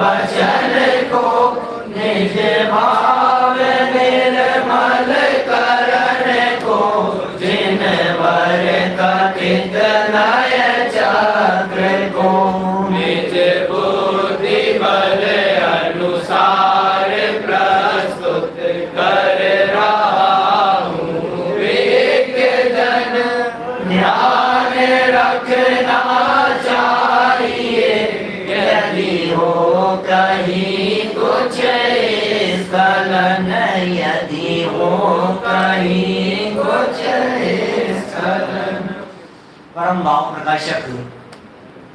वचन को निज भाव निर्मल करण को, जिन वर कथित नय चक्र को, निज बुद्धि बल अनुसार प्रस्तुत कर रहा हूँ। विज्ञ जन ध्यान रखना चाहिए, यदि हो कहीं कुछ स्खलन, यदि हो कहीं कुछ स्खलन। परम भाव प्रकाशक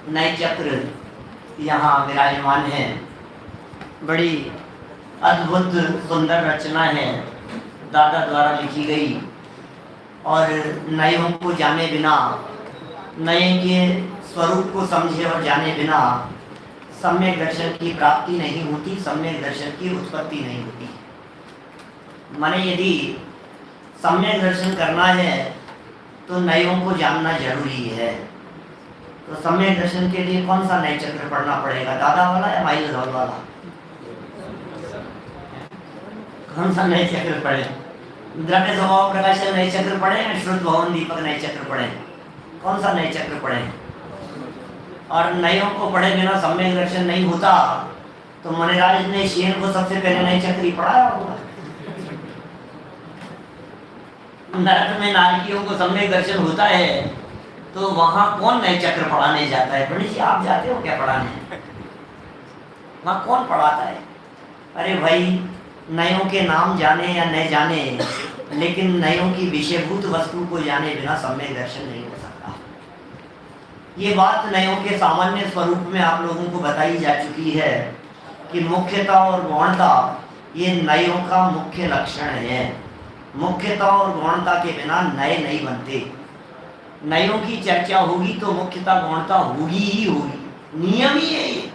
नए चक्र यहाँ विराजमान है। बड़ी अद्भुत सुंदर रचना है, दादा द्वारा लिखी गई। और नयों को जाने बिना, नए के स्वरूप को समझे और जाने बिना सम्यक दर्शन की प्राप्ति नहीं होती, सम्यक दर्शन की उत्पत्ति नहीं होती। माने यदि सम्यक दर्शन करना है तो नयों को जानना जरूरी है। तो सम्यक दर्शन के लिए कौन सा नए चक्र पढ़ना पड़ेगा, दादा वाला या माइल वाला? कौन सा नए चक्र पढ़े? द्रव्य स्वभाव प्रकाशन नए चक्र पढ़े या श्रुत भवन दीपक नए चक्र पढ़े? कौन सा नए चक्र पढ़े? और नयों को पढ़े बिना सम्यक दर्शन नहीं होता तो मुनिराज ने शेर को सबसे पहले नए चक्र ही पढ़ाया होगा। नरक में नारकियों को सम्यक दर्शन होता है तो वहां कौन नए चक्र पढ़ाने जाता है? पंडित जी आप जाते हो क्या पढ़ाने? वहां कौन पढ़ाता है? अरे भाई, नयों के नाम जाने या न जाने, लेकिन नयों की विषयभूत वस्तु को जाने बिना सम्यक दर्शन नहीं हो सकता। ये बात नयों के सामान्य स्वरूप में आप लोगों को बताई जा चुकी है कि मुख्यता और गौणता ये नयों का मुख्य लक्षण है। मुख्यता और गौणता के बिना नए नहीं बनते। नयों की चर्चा होगी तो मुख्यता गौणता होगी ही होगी, नियम ही है ये।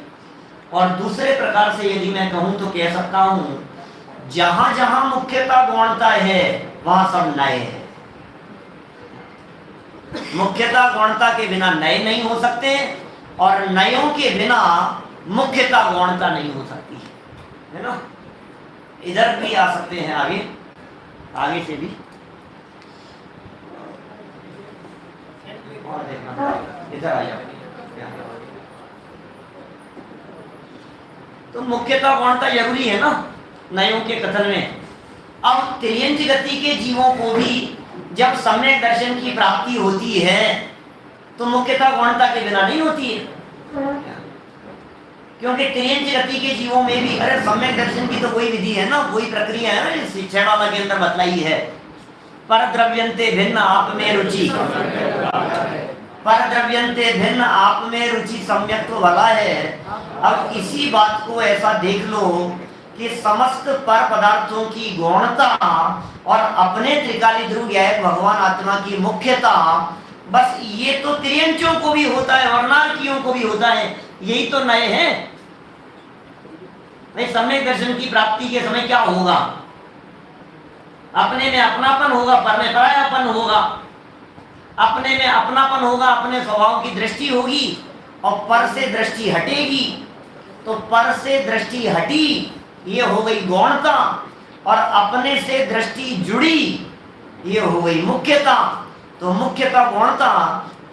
और दूसरे प्रकार से यदि मैं कहूं तो कह सकता हूं, जहां जहां मुख्यता गौणता है वहां सब नए हैं। मुख्यता गौणता के बिना नए नहीं हो सकते और नयों के बिना मुख्यता गौणता नहीं हो सकती है ना। इधर भी आ सकते हैं, आगे से भी और देखना, इधर आ जाओ। तो मुख्यता गौणता जरूरी है ना नयों के कथन में। अब त्रियंच गति के जीवों को भी जब सम्यक दर्शन की प्राप्ति होती है तो मुख्यता गौणता के बिना नहीं होती है, क्योंकि त्रियंच गति के जीवों में भी अरे सम्यक दर्शन की तो कोई विधि है ना, कोई प्रक्रिया है ना, शिक्षण वाला के अंदर बतलाई है। पर द्रव्यंते भिन्न आप में रुचि, पर द्रव्यंते भिन्न आप में रुचि सम्यक तो भला है। अब इसी बात को ऐसा देख लो कि समस्त पर पदार्थों की गौणता और अपने त्रिकाली ध्रुव ज्ञायक भगवान आत्मा की मुख्यता, बस ये तो त्रियंचों को भी होता है और नारकियों को भी होता है। यही तो नए हैं। नहीं, सम्यक दर्शन की प्राप्ति के समय क्या होगा? अपने में अपनापन होगा, पर में परायापन होगा। अपने में अपनापन होगा, अपने स्वभाव की दृष्टि होगी और पर से दृष्टि हटेगी। तो पर से दृष्टि हटी, ये हो गई गौणता, और अपने से दृष्टि जुड़ी, ये हो गई मुख्यता। तो मुख्यता गौणता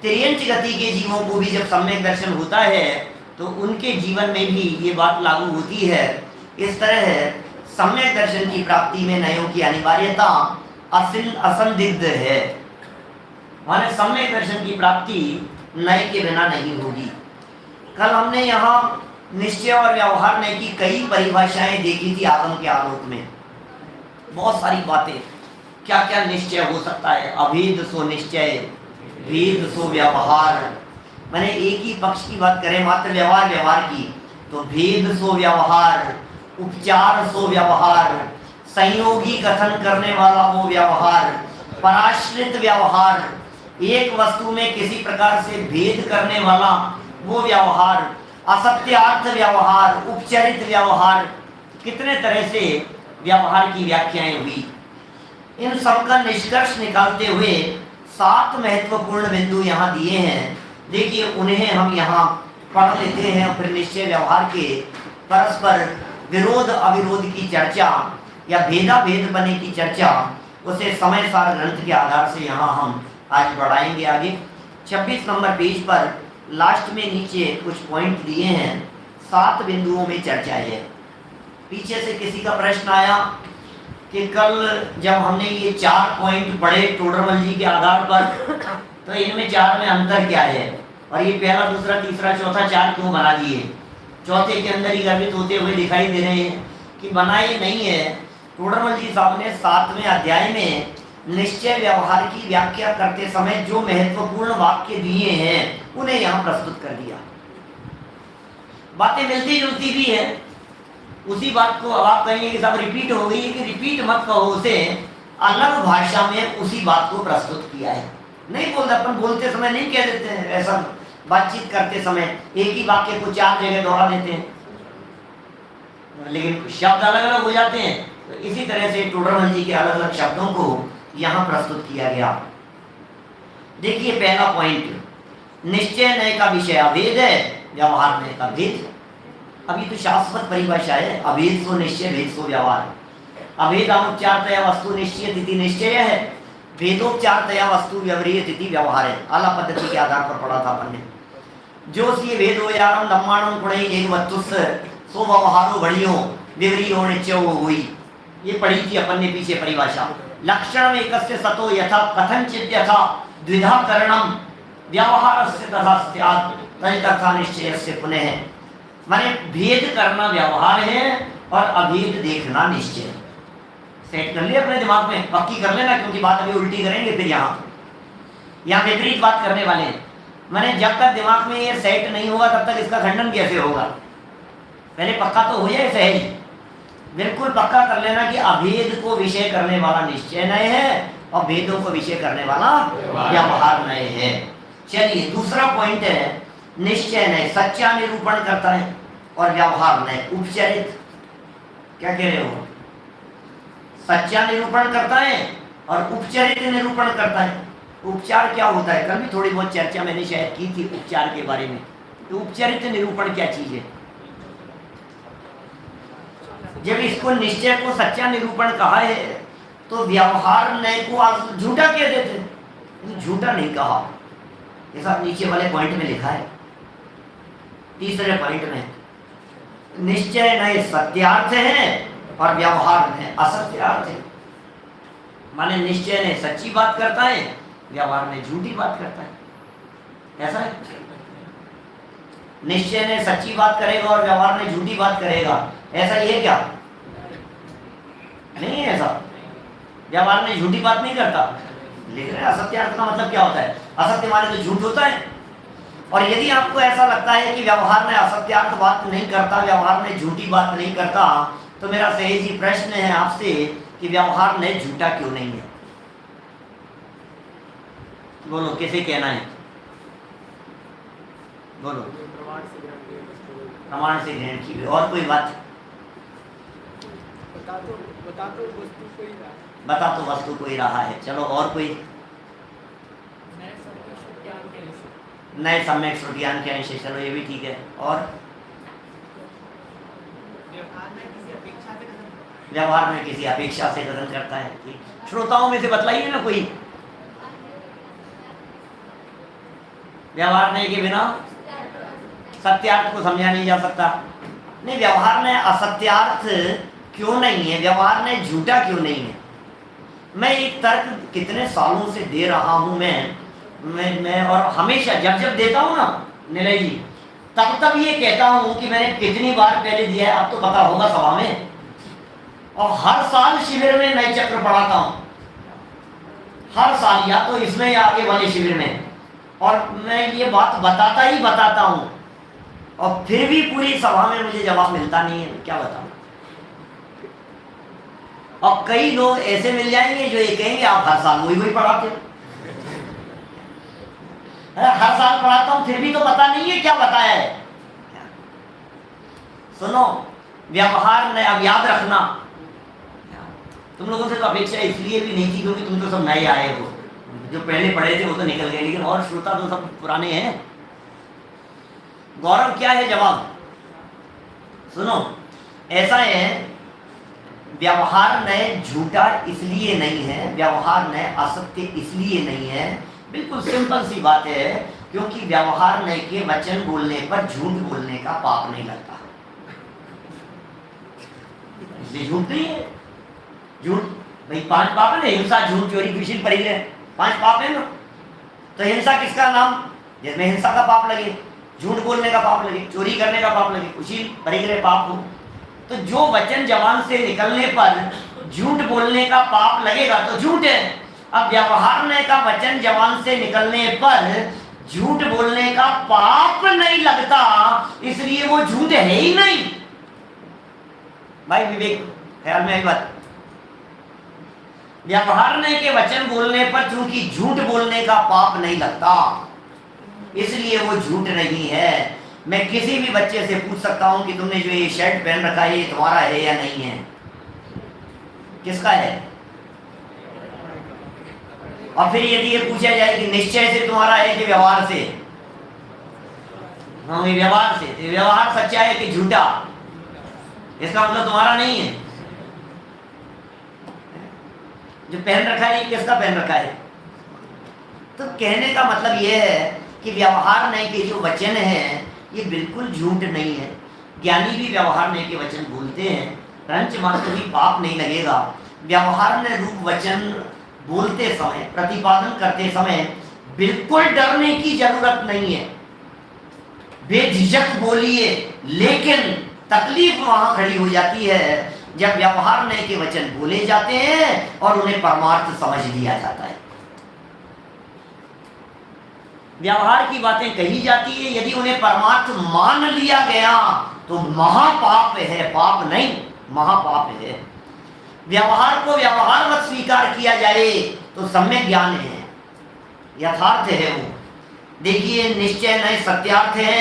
त्रियंच गति के जीवों को भी जब सम्यक दर्शन होता है तो उनके जीवन में भी ये बात लागू होती है। इस तरह सम्यक दर्शन की प्राप्ति में नयों की अनिवार्यता असंदिग्ध है। माने सम्यक दर्शन की प्राप्ति नए के बिना नहीं होगी। कल हमने यहाँ निश्चय और व्यवहार नए की कई परिभाषाएं देखी थी आगम के आलोक में। बहुत सारी बातें, क्या क्या निश्चय हो सकता है। अभेद सो निश्चय, भेद सो व्यवहार। मैंने एक ही पक्ष की बात करें, मात्र व्यवहार की, तो भेद सो व्यवहार, उपचार सो व्यवहार, संयोगी कथन करने वाला वो व्यवहार, पराश्रित व्यवहार, एक वस्तु में किसी प्रकार से भेद करने वाला वो व्यवहार, असत्यार्थ व्यवहार, उपचरित व्यवहार। कितने तरह से व्यवहार की व्याख्याएं हुई। इन सब का निष्कर्ष निकालते हुए 7 महत्वपूर्ण बिंदु यहाँ दिए हैं। देखिए, उन्हें हम यहाँ पढ़ लेते हैं और फिर निश्चय व्यवहार के परस्पर विरोध अविरोध की चर्चा या भेदा भेद बने की चर्चा, उसे समय सार ग्रंथ के आधार से यहाँ हम आज बढ़ाएंगे आगे। 26 नंबर पेज पर लास्ट में नीचे कुछ पॉइंट दिए हैं, 7 बिंदुओं में चर्चा है। पीछे से किसी का प्रश्न आया कि कल जब हमने ये 4 पॉइंट पढ़े टोडरमल जी के आधार पर, तो इनमें 4 में अंतर क्या है, और ये पहला दूसरा तीसरा चौथा 4 क्यों बना दिए? चौथे के अंदर ही गर्भित होते हुए दिखाई दे रहे हैं कि बनाए नहीं है। टोडरमल जी साहब ने 7वें अध्याय में निश्चय व्यवहार की व्याख्या करते समय जो महत्वपूर्ण वाक्य दिए हैं उन्हें यहाँ प्रस्तुत कर दिया। बातें मिलती जुलती भी है, उसी बात को अब आप कहेंगे कि सब रिपीट हो गई है, कि रिपीट मत कहो, उसे अलग भाषा में उसी बात को प्रस्तुत किया है। नहीं बोलते, अपन बोलते समय नहीं कह देते हैं, ऐसा बातचीत करते समय एक ही वाक्य को 4 जगह दोहरा देते हैं, लेकिन शब्द अलग अलग हो जाते हैं। तो इसी तरह से टोडरमल जी के अलग अलग शब्दों को यहाँ प्रस्तुत किया गया। देखिए पहला पॉइंट, निश्चय नय का विषय अभेद है, व्यवहार नय का भेद। अब ये तो शाश्वत परिभाषा है, अभेद सो निश्चय, भेद सो व्यवहार। अभेद अनुपचारतया वस्तु निश्चय तिथि निश्चय है, भेदोपचारतया वस्तु व्यवहारीय तिथि व्यवहार है। आला पद्धति के आधार पर पढ़ा था अपन ने। जो सी भेद हो यारम दम्माणम गुणई एक वस्तुस सो व्यवहारो बढ़ियो विवरियो निश्चय हुई, ये पढ़ी थी अपन ने पीछे परिभाषा। लक्षण एकस्य सतो यथा कथनचित यथा द्विधा करणम व्यवहारस्य तथा स्यात् तथा निश्चयस्य पुनः। माने भेद करना व्यवहार है और अभेद देखना निश्चय है। सेट कर लिया अपने दिमाग में, पक्की कर लेना, क्योंकि बात अभी उल्टी करेंगे फिर यहाँ विपरीत बात करने वाले हैं। मैंने जब तक दिमाग में ये सेट नहीं होगा तब तक इसका खंडन कैसे होगा? पहले पक्का तो हो जाए, सहज बिल्कुल पक्का कर लेना कि अभेद को विषय करने वाला निश्चय नय है और भेदों को विषय करने वाला व्यवहार नय है। चलिए दूसरा पॉइंट है, निश्चय नय सच्चा निरूपण करता है और व्यवहार नय उपचरित। क्या कह रहे हो? सच्चा निरूपण करता है और उपचरित निरूपण करता है। उपचार क्या होता है? कल भी थोड़ी बहुत चर्चा मैंने शायद की थी उपचार के बारे में। तो उपचरित निरूपण क्या चीज है? जब इसको निश्चय को सच्चा निरूपण कहा है तो व्यवहार नय को आप झूठा कह देते, झूठा नहीं कहा। ऐसा नीचे वाले पॉइंट में लिखा है, तीसरे पॉइंट में, निश्चय नय सत्यार्थ है और व्यवहार नय असत्यार्थ है। माने निश्चय ने सच्ची बात करता है, व्यवहार में झूठी बात करता है। ऐसा है? निश्चय ने सच्ची बात करेगा और व्यवहार में झूठी बात करेगा, ऐसा ही है क्या? नहीं है ऐसा। व्यवहार में झूठी बात नहीं करता, लेकिन असत्यार्थ का मतलब क्या होता है? असत्य माने तो झूठ होता है। और यदि आपको ऐसा लगता है कि व्यवहार में असत्यार्थ बात नहीं करता, व्यवहार में झूठी बात नहीं करता, तो मेरा सही जी प्रश्न है आपसे कि व्यवहार में झूठा क्यों नहीं है? बोलो, किसे कहना है? बोलो। प्रमाण से ग्रहण की हुई। और कोई बात? बता तो वस्तु को ही रहा है। चलो और कोई? नए सम्यक श्रुतियान के अंश। चलो ये भी ठीक है। और व्यवहार में किसी अपेक्षा से कथन करता है। श्रोताओं में से बतलाइए ना कोई। व्यवहार नहीं के बिना सत्यार्थ को समझा नहीं जा सकता। नहीं, व्यवहार में असत्यार्थ क्यों नहीं है? व्यवहार में झूठा क्यों नहीं है? मैं एक तर्क कितने सालों से दे रहा हूं मैं और हमेशा जब जब देता हूं ना निलय जी, तब ये कहता हूं कि मैंने कितनी बार पहले दिया है, अब तो पता होगा सभा में। और हर साल शिविर में नए चक्र पढ़ाता हूं, हर साल, या तो इसमें या आगे वाले शिविर में। और मैं ये बात बताता ही बताता हूं, और फिर भी पूरी सभा में मुझे जवाब मिलता नहीं है। क्या बताऊं? और कई लोग ऐसे मिल जाएंगे जो ये कहेंगे आप हर साल वही पढ़ाते हो। हर साल पढ़ाता हूं फिर भी तो पता नहीं है क्या बताया है। सुनो, व्यवहार में अब याद रखना, तुम लोगों से तो अपेक्षा इसलिए भी नहीं थी क्योंकि तुम तो सब नए आए हो। जो पहले पढ़े थे वो तो निकल गए, लेकिन और श्रोता तो सब पुराने हैं। गौरव क्या है जवाब? सुनो, ऐसा है, व्यवहार नए झूठा इसलिए नहीं है, व्यवहार नए असत्य इसलिए नहीं है, बिल्कुल सिंपल सी बात है, क्योंकि व्यवहार नए के वचन बोलने पर झूठ बोलने का पाप नहीं लगता, इसलिए झूठ नहीं है। झूठ भाई 5 पाप है ना, हिंसा, झूठ, चोरी, कुशील, परिग्रह, 5 पाप है ना। तो हिंसा किसका नाम, जिसमें हिंसा का पाप लगे, झूठ बोलने का पाप लगे, चोरी करने का पाप लगे, कुशील परिग्रह पाप हो, तो जो वचन जबान से निकलने पर झूठ बोलने का पाप लगेगा तो झूठ है। अब व्यवहार ने का वचन जबान से निकलने पर झूठ बोलने का पाप नहीं लगता, इसलिए वो झूठ है ही नहीं। भाई विवेक, ख्याल में आई बात। व्यवहार ने के वचन बोलने पर चूंकि झूठ बोलने का पाप नहीं लगता, इसलिए वो झूठ नहीं है। मैं किसी भी बच्चे से पूछ सकता हूं कि तुमने जो ये शर्ट पहन रखा है ये तुम्हारा है या नहीं है, किसका है? और फिर यदि ये पूछा जाए कि निश्चय से तुम्हारा है कि व्यवहार से, हाँ व्यवहार से, तो व्यवहार सच्चा है कि झूठा, इसका मतलब तुम्हारा नहीं है। जो पहन रखा है ये किसका पहन रखा है? तो कहने का मतलब यह है कि व्यवहार नहीं के जो वचन हैं ये बिल्कुल झूठ नहीं है। ज्ञानी भी व्यवहार नहीं के वचन बोलते हैं, रंच मात्र भी पाप नहीं लगेगा। व्यवहार ने रूप वचन बोलते समय, प्रतिपादन करते समय बिल्कुल डरने की जरूरत नहीं है, बेझिझक बोलिए, लेकिन तकलीफ वहां खड़ी हो जाती है जब व्यवहार नहीं के वचन बोले जाते हैं और उन्हें परमार्थ समझ लिया जाता है। व्यवहार की बातें कही जाती है, यदि उन्हें परमार्थ मान लिया गया तो महापाप है, पाप नहीं महापाप है। व्यवहार को व्यवहारवत स्वीकार किया जाए तो सम्यक ज्ञान है, यथार्थ है वो। देखिए, निश्चय नए सत्यार्थ है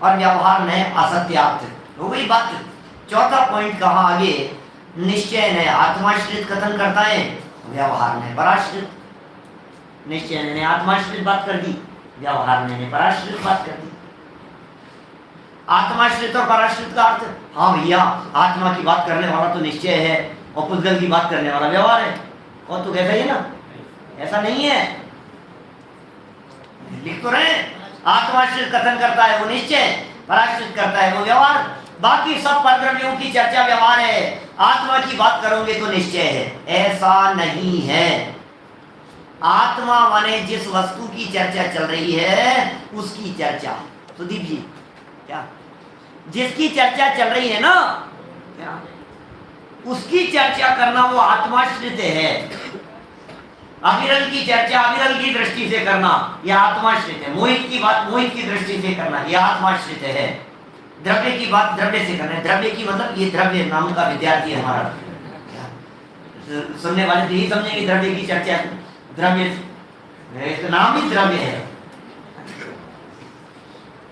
और व्यवहार नए असत्यार्थ हो गई बात। चौथा पॉइंट कहा आगे, निश्चय नए आत्माश्रित कथन करता है, व्यवहार नए पराश्रित। निश्चय ने आत्माश्रित बात कर दी, व्यवहार ने पराश्रित बात कर दी। आत्माश्रित और पराश्रित का अर्थ, हाँ भैया आत्मा की बात करने वाला तो निश्चय है और पुद्गल की बात करने वाला व्यवहार है, और तो कहता है ना, ऐसा नहीं है। लिख तो रहे, आत्माश्रित कथन करता है वो निश्चय, पराश्रित करता है वो व्यवहार। बाकी सब परद्रव्यों की चर्चा व्यवहार है, आत्मा की बात करोगे तो निश्चय है, ऐसा नहीं है। आत्मा माने जिस वस्तु की चर्चा चल रही है उसकी चर्चा। सुदीप जी, क्या जिसकी चर्चा चल रही है ना, क्या उसकी चर्चा करना वो आत्माश्रित है। अविरल की चर्चा अविरल की दृष्टि से करना यह आत्माश्रित है। मोहित की बात मोहित की दृष्टि से करना यह आत्माश्रित है। द्रव्य की बात द्रव्य से करना, द्रव्य की मतलब ये द्रव्य नाम का विद्यार्थी है हमारा, सुनने वाले तो यही समझेंगे द्रव्य की चर्चा, द्रव्य इसका नाम ही द्रव्य है।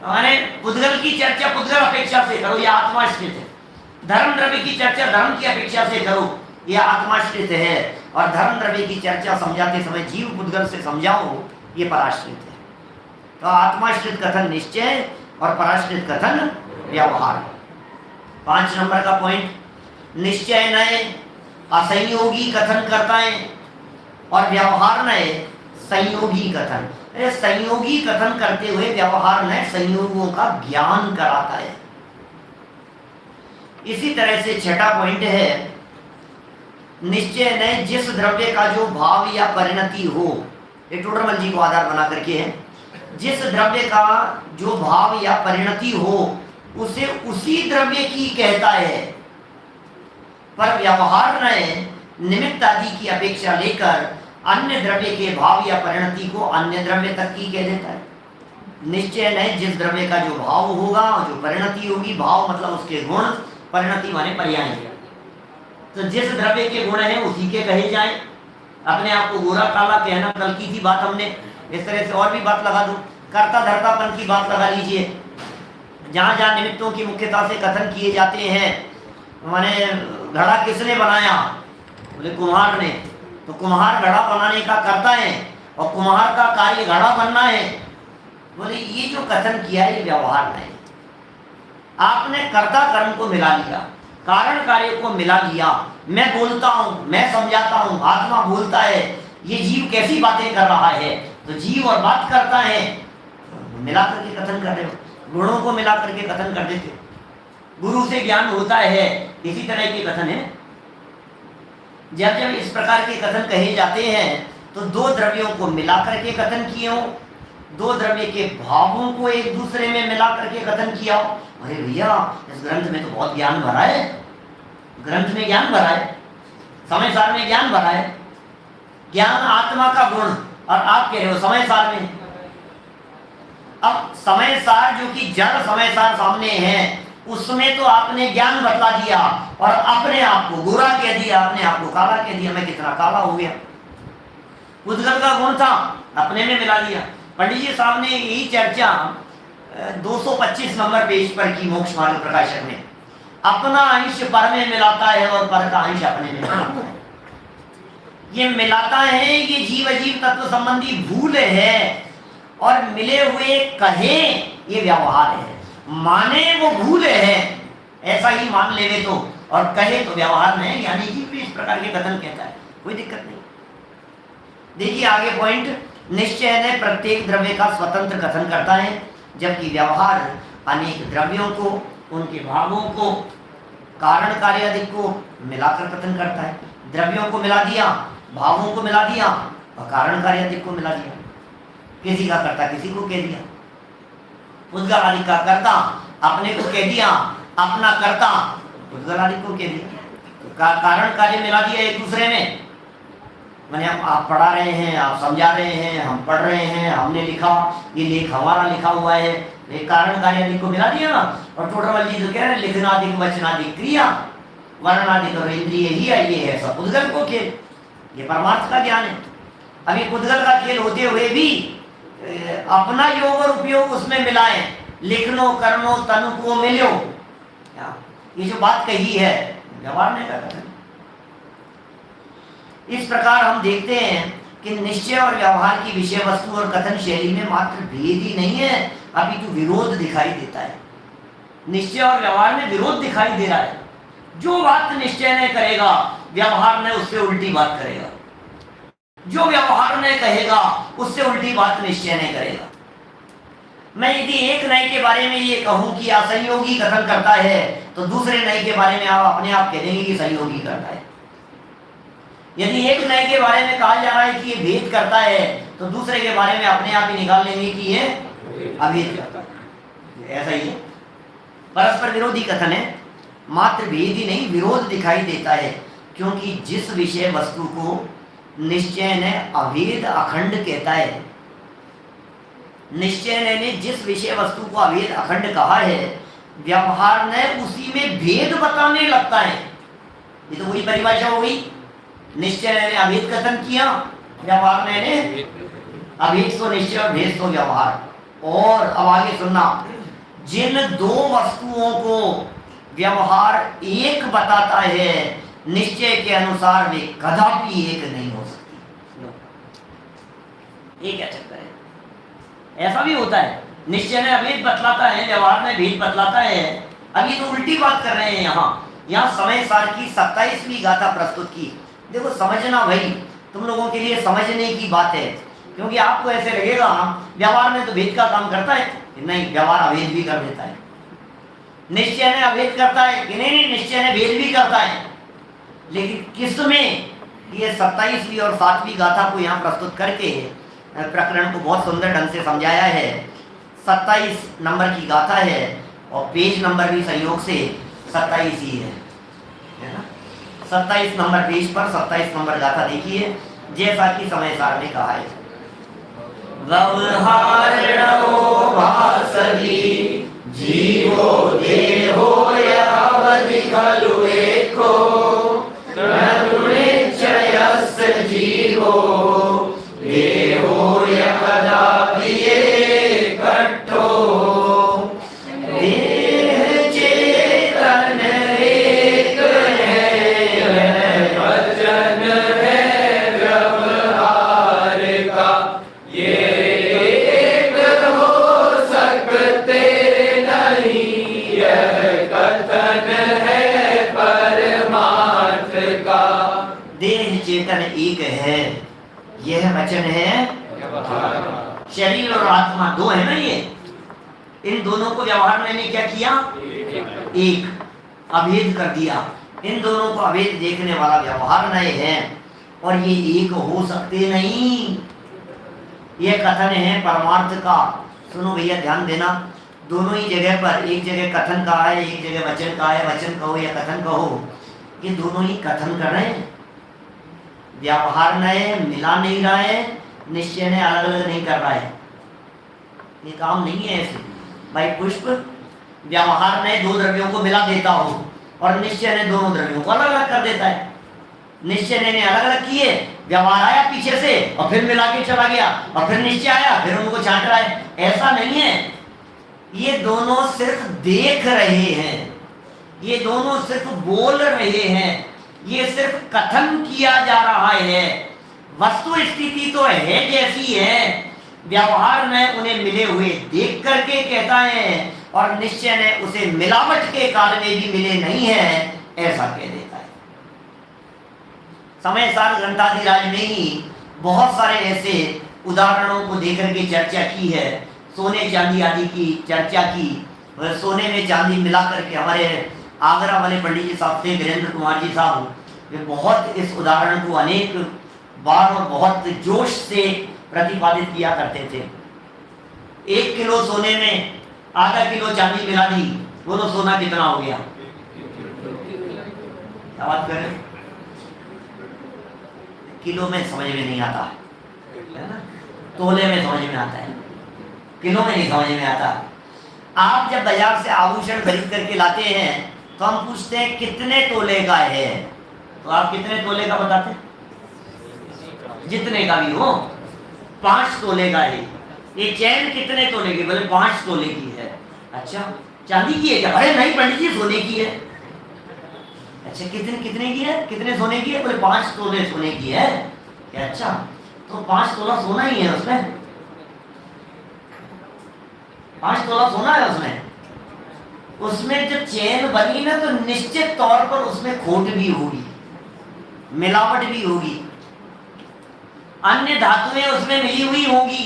माने पुद्गल की चर्चा पुद्गल अपेक्षा से करो, यह आत्माश्रित है। धर्म द्रव्य की चर्चा धर्म की अपेक्षा से करो, यह आत्माश्रित है। और धर्म द्रव्य की चर्चा समझाते समय जीव पुद्गल से समझाओ, ये पराश्रित है। तो आत्माश्रित कथन निश्चय और पराश्रित कथन व्यवहार। 5 नंबर का पॉइंट, निश्चय नए असंयोगी कथन करता है और व्यवहार नए संयोगी कथन। संयोगी कथन करते हुए व्यवहार नए संयोगों का ज्ञान कराता है। इसी तरह से 6ठा पॉइंट है, निश्चय ने जिस द्रव्य का जो भाव या परिणति हो, ये टोडरमल जी को आधार बना करके है, जिस द्रव्य का जो भाव या परिणति हो उसे उसी द्रव्य की कहता है, पर व्यवहार ने निमित्त आदि की अपेक्षा लेकर अन्य द्रव्य के भाव या परिणति को अन्य द्रव्य तक की कह देता है। निश्चय ने जिस द्रव्य का जो भाव होगा और जो परिणति होगी, भाव मतलब उसके गुण, परिणति माने पर्याय, तो जिस द्रव्य के गुण हैं उसी के कहे जाएं। अपने आप को गोरा काला कहना कल की थी बात हमने, इस तरह से और भी बात लगा दूं, कर्ता धर्तापन की बात लगा लीजिए। जहाँ जहाँ निमित्तों की मुख्यता से कथन किए जाते हैं, माने घड़ा किसने बनाया, बोले कुम्हार ने, तो कुम्हार घड़ा बनाने का करता है और कुम्हार का कार्य घड़ा बनना है, बोले ये जो कथन किया है ये व्यवहार नहीं। आपने कर्ता कर्म को मिला लिया, कारण कार्य को मिला लिया। मैं बोलता हूँ, मैं समझाता हूँ, आत्मा बोलता है, ये जीव कैसी बातें कर रहा है, तो जीव और बात करता है, मिला करके कथन कर रहे हो, गुणों को मिला करके कथन कर देते हो। गुरु से ज्ञान होता है, इसी तरह के कथन है। जब जब इस प्रकार के कथन कहे जाते हैं तो दो द्रव्यों को मिला करके कथन किए हो, दो द्रव्य के भावों को एक दूसरे में मिला करके कथन किया हो। अरे भैया, इस ग्रंथ में तो बहुत ज्ञान भरा है, ग्रंथ में ज्ञान भरा है, समय सार में ज्ञान भरा है। ज्ञान आत्मा का गुण, और आप कह रहे हो समय सार में। अब समय सार जो कि जड़ समय सार सामने है, उसमें तो आपने ज्ञान बतला दिया और अपने आप को गोरा कह दिया, अपने आप को काला कह दिया। मैं कितना काला हो गया। उद्गल का गुण था, अपने में मिला दिया। पंडित जी साहब ने यही चर्चा 225 नंबर पेज पर की मोक्ष मार्ग प्रकाशक में। अपना अंश पर में मिलाता है और पर का अंश अपने में मिलाता है। ये मिलाता है, ये जीव अजीव तत्व संबंधी भूल है, और मिले हुए कहे ये व्यवहार है। माने वो भूल है, ऐसा ही मान लेवे तो, और कहे तो व्यवहार में, यानी जीव भी इस प्रकार के कथन कहता है, कोई दिक्कत नहीं। देखिए आगे पॉइंट, निश्चय ने प्रत्येक द्रव्य का स्वतंत्र कथन करता है, जबकि व्यवहार अनेक द्रव्यों को, उनके भावों को, कारण कार्य आदि को मिलाकर कथन करता है। द्रव्यों को मिला दिया, भावों को मिला दिया, और कारण कार्य आदि को मिला दिया। किसी का कर्ता किसी को कह दिया, उद्गल आदि का कर्ता अपने को कह दिया, अपना कर्ता उद्गल आदि को कह दिया। कारण कार्य मिला दिया एक दूसरे में। मैंने आप पढ़ा रहे हैं, आप समझा रहे हैं, हम पढ़ रहे हैं, हमने लिखा, ये लेख हमारा लिखा हुआ है, एक कारण कार्य आदि को मिला दिया ना। और टोटरमल जी तो कह रहे हैं लिखनादि वचनादि क्रिया वर्णादि और इंद्रिय ही है, ये है सब उद्गल को खेल, ये परमार्थ का ज्ञान है। अब ये उद्गल का खेल होते हुए भी अपना योग और उपयोग उसमें मिलाए, लिखनो करनो तनु को मिलो, ये जो बात कही है व्यवहार ने कहा। इस प्रकार हम देखते हैं कि निश्चय और व्यवहार की विषय वस्तु और कथन शैली में मात्र भेद ही नहीं है, अभी तो विरोध दिखाई देता है। निश्चय और व्यवहार में विरोध दिखाई दे रहा है। जो बात निश्चय ने करेगा, व्यवहार ने उससे उल्टी बात करेगा। जो व्यवहार ने कहेगा, उससे उल्टी बात निश्चय ने करेगा। मैं यदि एक नए के बारे में ये कहूं कि असंयोगी कथन करता है, तो दूसरे नए के बारे में आप अपने आप कह देंगे कि संयोगी करता है। यदि एक नए के बारे में कहा जा रहा है कि ये भेद करता है, तो दूसरे के बारे में अपने आप ही निकाल लेंगे कि ये अभेद करता है। ऐसा ही है, परस्पर विरोधी कथन है। मात्र भेद ही नहीं, विरोध दिखाई देता है, क्योंकि जिस विषय वस्तु को निश्चय ने अभेद अखंड कहता है, निश्चय ने जिस विषय वस्तु को अभेद अखंड कहा है, व्यवहार ने उसी में भेद बताने लगता है। ये तो वही परिभाषा हो गई। निश्चय ने अभेद कथन किया, व्यवहार ने अभेद तो निश्चय और भेद तो व्यवहार। और अब आगे सुनना, जिन दो वस्तुओं को व्यवहार एक बताता है, निश्चय के अनुसार वे कदापि एक नहीं हो सकती। ये क्या चक्कर है? ऐसा भी होता है, निश्चय ने अभेद बतलाता है, व्यवहार ने भेद बतलाता है। अब ये तो उल्टी बात कर रहे हैं। यहाँ समय सार की 27वीं गाथा प्रस्तुत की। देखो समझना भाई, तुम लोगों के लिए समझने की बात है, क्योंकि आपको ऐसे लगेगा व्यवहार में तो भेद का काम करता है, नहीं, व्यवहार अभेद भी कर देता है। निश्चय ने अभेद करता है कि नहीं, निश्चय ने भेद भी करता है। लेकिन किसमें? ये 27वीं और 7वीं गाथा को यहाँ प्रस्तुत करके प्रकरण को बहुत सुंदर ढंग से समझाया है। 27 नंबर की गाथा है और पेज नंबर भी संयोग से 27 ही है ना। 27 नंबर पेज पर 27 नंबर गाथा देखिए, जैसा कि समय सार ने कहा है। व्यवहारणो भासति जीवो देहो यावदि खलु एको न निश्चयस्य जीवो देहो यकदापि एकट्ठो देह चेतन एक है, वचन है व्यवहार का ये एक हो सकते नहीं है। चेतन एक है, यह वचन है। शरीर और आत्मा दो है ना, ये इन दोनों को व्यवहार मैंने क्या किया, एक अभेद कर दिया। इन दोनों को अभेद देखने वाला व्यवहार नए है, और ये एक हो सकते नहीं। यह कथन है परमार्थ का। सुनो भैया, ध्यान देना, दोनों ही जगह पर, एक जगह कथन कहा है, एक जगह वचन कहा है। वचन कहो या कथन कहो, ये दोनों ही कथन कर रहे हैं। व्यवहार नए मिला नहीं रहा है, निश्चय ने अलग अलग नहीं कर रहा है। ये काम नहीं है ऐसे भाई पुष्प। व्यवहार ने दो द्रव्यों को मिला देता हो, और निश्चय ने दोनों द्रव्यों को अलग अलग कर देता है। निश्चय ने अलग अलग किए, व्यवहार आया पीछे से और फिर मिला के चला गया, और फिर निश्चय आया, फिर उनको छांट रहा है। ऐसा नहीं है। ये दोनों सिर्फ देख रहे हैं, ये दोनों सिर्फ बोल रहे हैं, ये सिर्फ कथन किया जा रहा है। वस्तु स्थिति तो है जैसी है। व्यवहार में उन्हें मिले हुए देख करके कहता है, और निश्चय ने उसे मिलावट के काल में भी मिले नहीं है ऐसा कह देता है। समय सार ग्रंथाधिराज में ही बहुत सारे ऐसे उदाहरणों को देकर के चर्चा की है। सोने चांदी आदि की चर्चा की। सोने में चांदी मिला करके हमारे आगरा वाले पंडित जी साहब थे, वीरेंद्र कुमार जी साहब, वे बहुत इस उदाहरण को अनेक बार और बहुत जोश से प्रतिपादित किया करते थे। 1 किलो सोने में आधा किलो चांदी मिला दी, बोलो सोना कितना हो गया? क्या बात कर रहे हैं? किलो में समझ में नहीं आता है ना, तोले में समझ में आता है, किलो में नहीं समझ में आता। आप जब बाजार से आभूषण खरीद करके लाते हैं तो हम पूछते हैं कितने तोले का है, तो आप कितने तोले का बताते हैं? जितने का भी हो। 5 तोले का है। ये चैन कितने तोले की? बोले 5 तोले की है। अच्छा, चांदी की है क्या? अरे नहीं पंडित जी, सोने की है। अच्छा, कितने की है? कितने सोने की है? बोले 5 तोले सोने की है। क्या? अच्छा, तो 5 तोला सोना ही है उसमें? 5 तोला सोना है उसमें। उसमें जब चैन बनी ना तो निश्चित तौर पर उसमें खोट भी होगी, मिलावट भी होगी, अन्य धातुएं उसमें मिली हुई होंगी।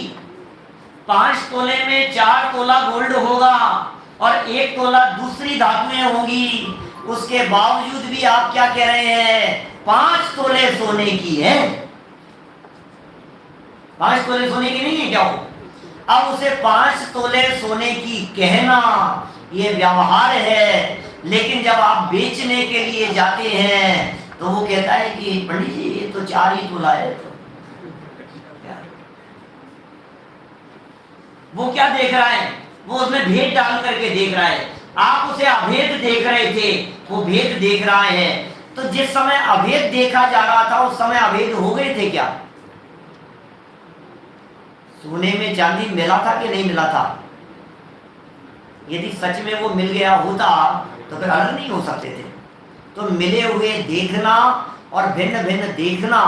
5 तोले में 4 तोला गोल्ड होगा और 1 तोला दूसरी धातुएं होंगी। उसके बावजूद भी आप क्या कह रहे हैं? 5 तोले सोने की है। 5 तोले सोने की नहीं है क्या वो? अब उसे 5 तोले सोने की कहना ये व्यवहार है। लेकिन जब आप बेचने के लिए जाते हैं तो वो कहता है कि पंडित जी ये तो 4 ही तोला है। वो क्या देख रहा है? वो उसमें भेद डाल करके देख रहा है। आप उसे अभेद देख रहे थे, वो भेद देख रहा है। तो जिस समय अभेद देखा जा रहा था उस समय अभेद हो गए थे क्या? सोने में चांदी मिला था कि नहीं मिला था? यदि सच में वो मिल गया होता तो फिर अलग नहीं हो सकते थे। तो मिले हुए देखना और भिन्न भिन्न देखना,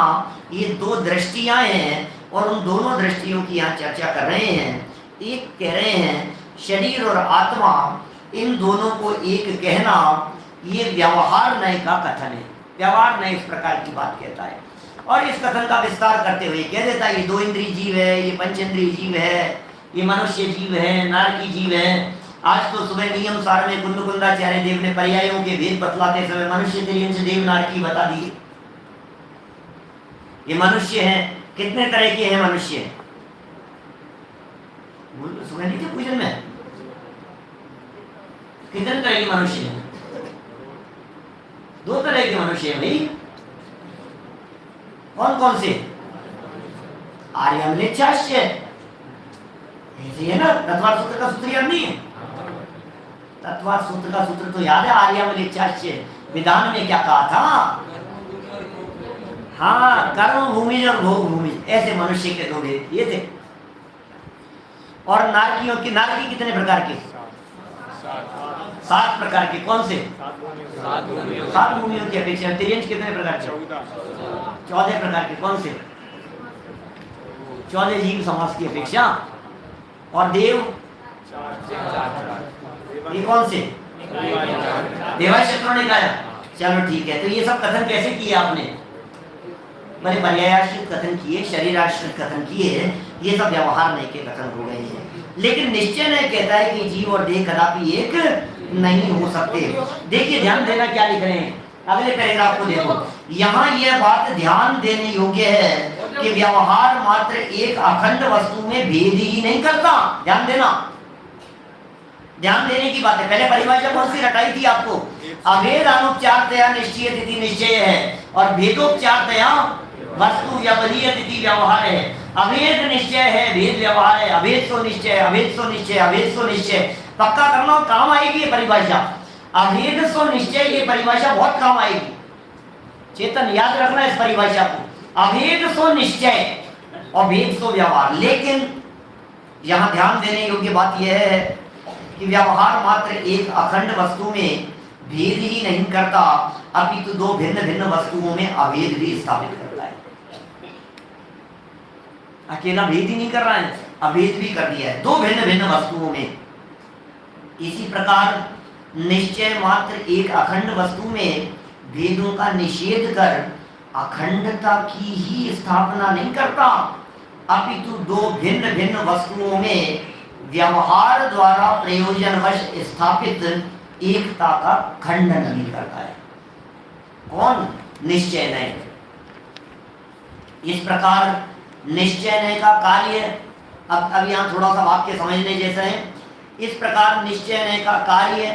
ये 2 दृष्टियां हैं, और उन दोनों दृष्टियों की यहाँ चर्चा कर रहे हैं। एक कह रहे हैं शरीर और आत्मा, इन दोनों को एक कहना ये व्यवहार नय का कथन है। व्यवहार नय इस प्रकार की बात कहता है, और इस कथन का विस्तार करते हुए कह देता है ये 2 इंद्रिय जीव है, ये पंचेंद्रिय जीव है, ये मनुष्य जीव है, नारकी जीव है। आज तो सुबह नियम सार में कुंदकुंदाचार्य देव ने पर्यायों के भेद बतलाते समय मनुष्य तिर्यंश देव नारकी बता दिए। ये मनुष्य है, कितने तरह के हैं मनुष्य? सुबह नहीं थे पूजन में? कितने तरह के मनुष्य हैं? 2 तरह के मनुष्य हैं भाई। कौन कौन से? आर्यमलेच्छास्य, है ना? तत्वार्थ सूत्र का सूत्र याद नहीं है? तत्वार्थ सूत्र का सूत्र तो याद है। आर्यमलेच्छास्य विधान में क्या कहा था? हाँ, कर्म भूमि और भोग भूमि, ऐसे मनुष्य के 2 भेद ये थे। और नारकियों की, नारकी कितने प्रकार के? 7 प्रकार के। कौन से? 7 भूमियों की अपेक्षा। तिर्यंश कितने प्रकार के? 14 प्रकार के। कौन से? 14 जीव समास की अपेक्षा। और देव ये कौन से? देवाशत्रु ने गाया। चलो ठीक है, तो ये सब कथन कैसे किए आपने? मैंने पर्यायाश्रित कथन किए, शरीराश्रित कथन किए, ये सब व्यवहार नहीं के कथन हो गए हैं। लेकिन निश्चय नहीं कहता है कि जीव और देह कदापि एक नहीं हो सकते। देखिए ध्यान देना क्या लिख रहे हैं, अगले पैराग्राफ को देखो। यहाँ यह बात ध्यान देने योग्य है कि व्यवहार मात्र एक अखंड वस्तु में भेद ही नहीं करता। ध्यान देना, ध्यान देने की बात है। पहले परिभाषा कौन सी रटाई थी आपको? अभेद अनुपचारतया निश्चय तिथि निश्चय है और भेदोपचारतया वस्तु व्यवहारीय तिथि व्यवहार है। अभेद निश्चय है, भेद व्यवहार है। अभेद सो निश्चय, अभेद सो निश्चय, अभेद सो निश्चय। पक्का करना, काम आएगी ये परिभाषा। अभेद सो निश्चय, ये परिभाषा बहुत काम आएगी। चेतन याद रखना इस परिभाषा को। अभेद सो निश्चय और भेद सो व्यवहार। लेकिन यहाँ ध्यान देने योग्य बात यह है कि व्यवहार मात्र एक अखंड वस्तु में भेद ही नहीं करता, अपितु दो भिन्न भिन्न वस्तुओं में अभेद भी स्थापित करता है। अकेला भेद ही नहीं कर रहा है, अभेद भी कर दिया है दो भिन्न भिन्न वस्तुओं में। इसी प्रकार निश्चय मात्र एक अखंड वस्तु में भेदों का निषेध कर अखंडता की ही स्थापना नहीं करता, अपितु दो भिन्न भिन्न वस्तुओं में व्यवहार द्वारा प्रयोजनवश स्थापित एकता का खंडन भी करता है। कौन? निश्चय नय। इस प्रकार निश्चय नय का कार्य, अब यहाँ थोड़ा सा वाक्य समझने जैसा है। इस प्रकार निश्चय नय का कार्य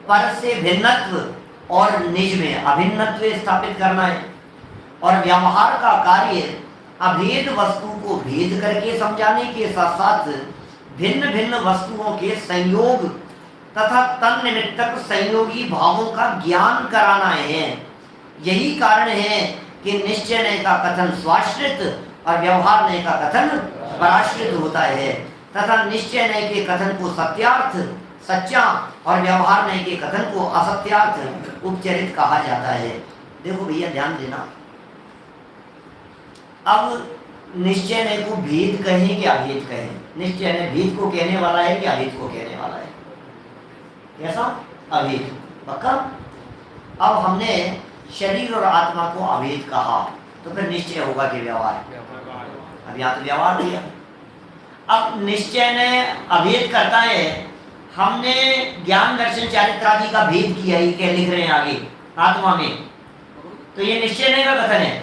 पर से भिन्नत्व और निज में अभिन्नत्व स्थापित करना है, और व्यवहार का कार्य अभेद वस्तु को भेद करके समझाने के साथ साथ भिन्न भिन्न वस्तुओं के संयोग तथा तन्निमित्तक संयोगी भावों का ज्ञान कराना है। यही कारण है कि निश्चय नय का कथन स्वाश्रित और व्यवहार नय का कथन पराश्रित होता है, तथा निश्चय नय के कथन को सत्यार्थ सच्चा और व्यवहार नय के कथन को असत्यार्थ उपचरित कहा जाता है। देखो भैया ध्यान देना, अब निश्चय नय को भेद कहें कि अभेद कहें? निश्चय नय भेद को कहने वाला है कि अभेद को कहने वाला है? कैसा? अभेद। पक्का? अब हमने शरीर और आत्मा को अभेद कहा तो फिर निश्चय होगा कि व्यवहार? अब यहाँ तो व्यवहार हो गया। अब निश्चय ने अभेद करता है, हमने ज्ञान दर्शन चारित्र आदि का भेद किया, ये क्या लिख रहे हैं आगे आत्मा में, तो ये निश्चय नहीं का कथन है,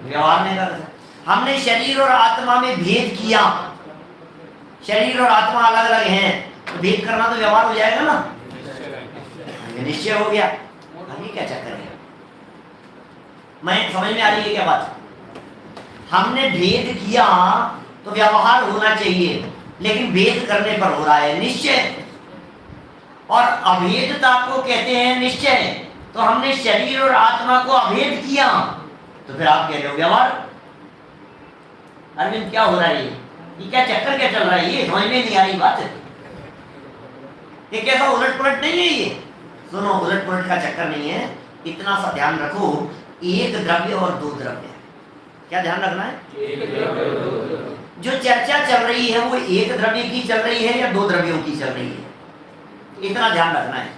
व्यवहार नहीं का कथन। हमने शरीर और आत्मा में भेद किया, शरीर और आत्मा अलग अलग हैं, तो भेद करना तो व्यवहार हो जाएगा ना, निश्चय हो गया। अभी क्या चक्कर है? मैं समझ में आ रही है क्या बात? हमने भेद किया तो व्यवहार होना चाहिए, लेकिन भेद करने पर हो रहा है निश्चय, और अभेदता को कहते हैं निश्चय। तो हमने शरीर और आत्मा को अभेद किया तो फिर आप कह रहे हो व्यवहार। अरविंद क्या हो रहा है? ये क्या चक्कर क्या चल रहा है? ये समझ में नहीं आ रही बात। ये कैसा उलट पुलट नहीं है ये? सुनो, उलट पुलट का चक्कर नहीं है, इतना सा ध्यान रखो, एक द्रव्य और दो द्रव्य। क्या ध्यान रखना है? जो चर्चा चल रही है वो एक द्रव्य की चल रही है या दो द्रव्यों की चल रही है, इतना ध्यान रखना है।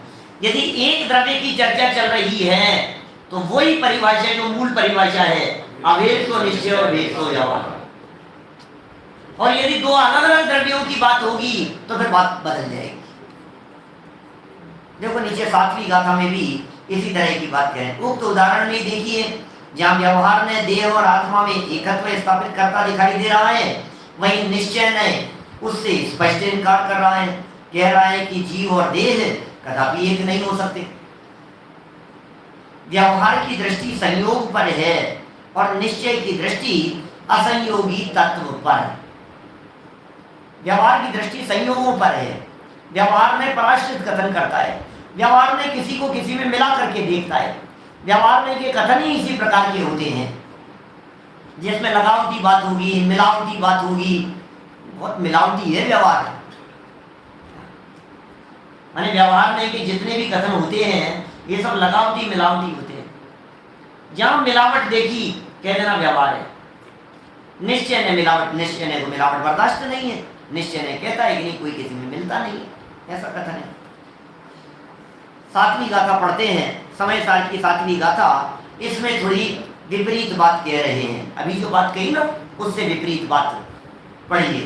यदि एक द्रव्य की चर्चा चल रही है तो वही परिभाषा जो मूल परिभाषा है, अभेद तो निश्चय और भेद तो व्यवहार। और यदि दो अलग अलग द्रव्यों की बात होगी तो फिर बात बदल जाएगी। देखो नीचे 7वीं गाथा में भी इसी तरह की बात करें। उक्त उदाहरण में देखिए, जहाँ व्यवहार ने देह और आत्मा में एकत्व स्थापित करता दिखाई दे रहा है, वहीं निश्चय ने उससे स्पष्ट इनकार कर रहा है, कह रहा है कि जीव और देह कदापि एक नहीं हो सकते। व्यवहार की दृष्टि संयोग पर है और निश्चय की दृष्टि असंयोगी तत्व पर। व्यवहार की दृष्टि संयोगों पर है, व्यवहार में पराश्रित कथन करता है, व्यवहार में किसी को किसी में मिला करके देखता है, व्यवहार में के कथन ही इसी प्रकार के होते हैं जिसमें लगावटी बात होगी, मिलावटी बात होगी। बहुत मिलावटी है व्यवहार, माने व्यवहार में के जितने भी कथन होते हैं ये सब लगावटी मिलावटी होते हैं। जहां मिलावट देखी कह देना व्यवहार है। निश्चय ने मिलावट, निश्चय ने तो मिलावट बर्दाश्त नहीं है, निश्चय ने कहता है कि नहीं कोई किसी में मिलता नहीं है, ऐसा कथन है। 7वीं गाथा पढ़ते हैं, समय साल की 7वीं गाथा। इसमें थोड़ी विपरीत बात कह रहे हैं। अभी जो बात कही ना उससे विपरीत बात पढ़िए।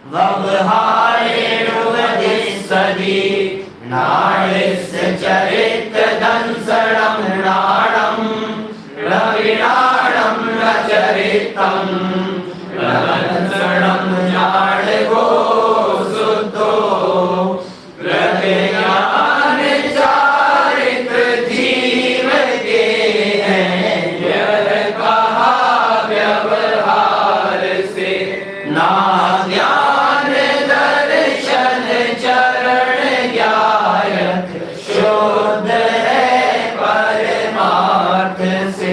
व्यवहारेणुवदिष्यति नाडिस्य चरित्र दंसणं नाडं रविनाडं न चरितं दंसणं नाडगो शुद्धो प्रज्ञान चारित्र जीव के हैं यह कहा व्यवहार से ना ज्ञान दर्शन चरण ज्ञायक शुद्ध है परमार्थ से।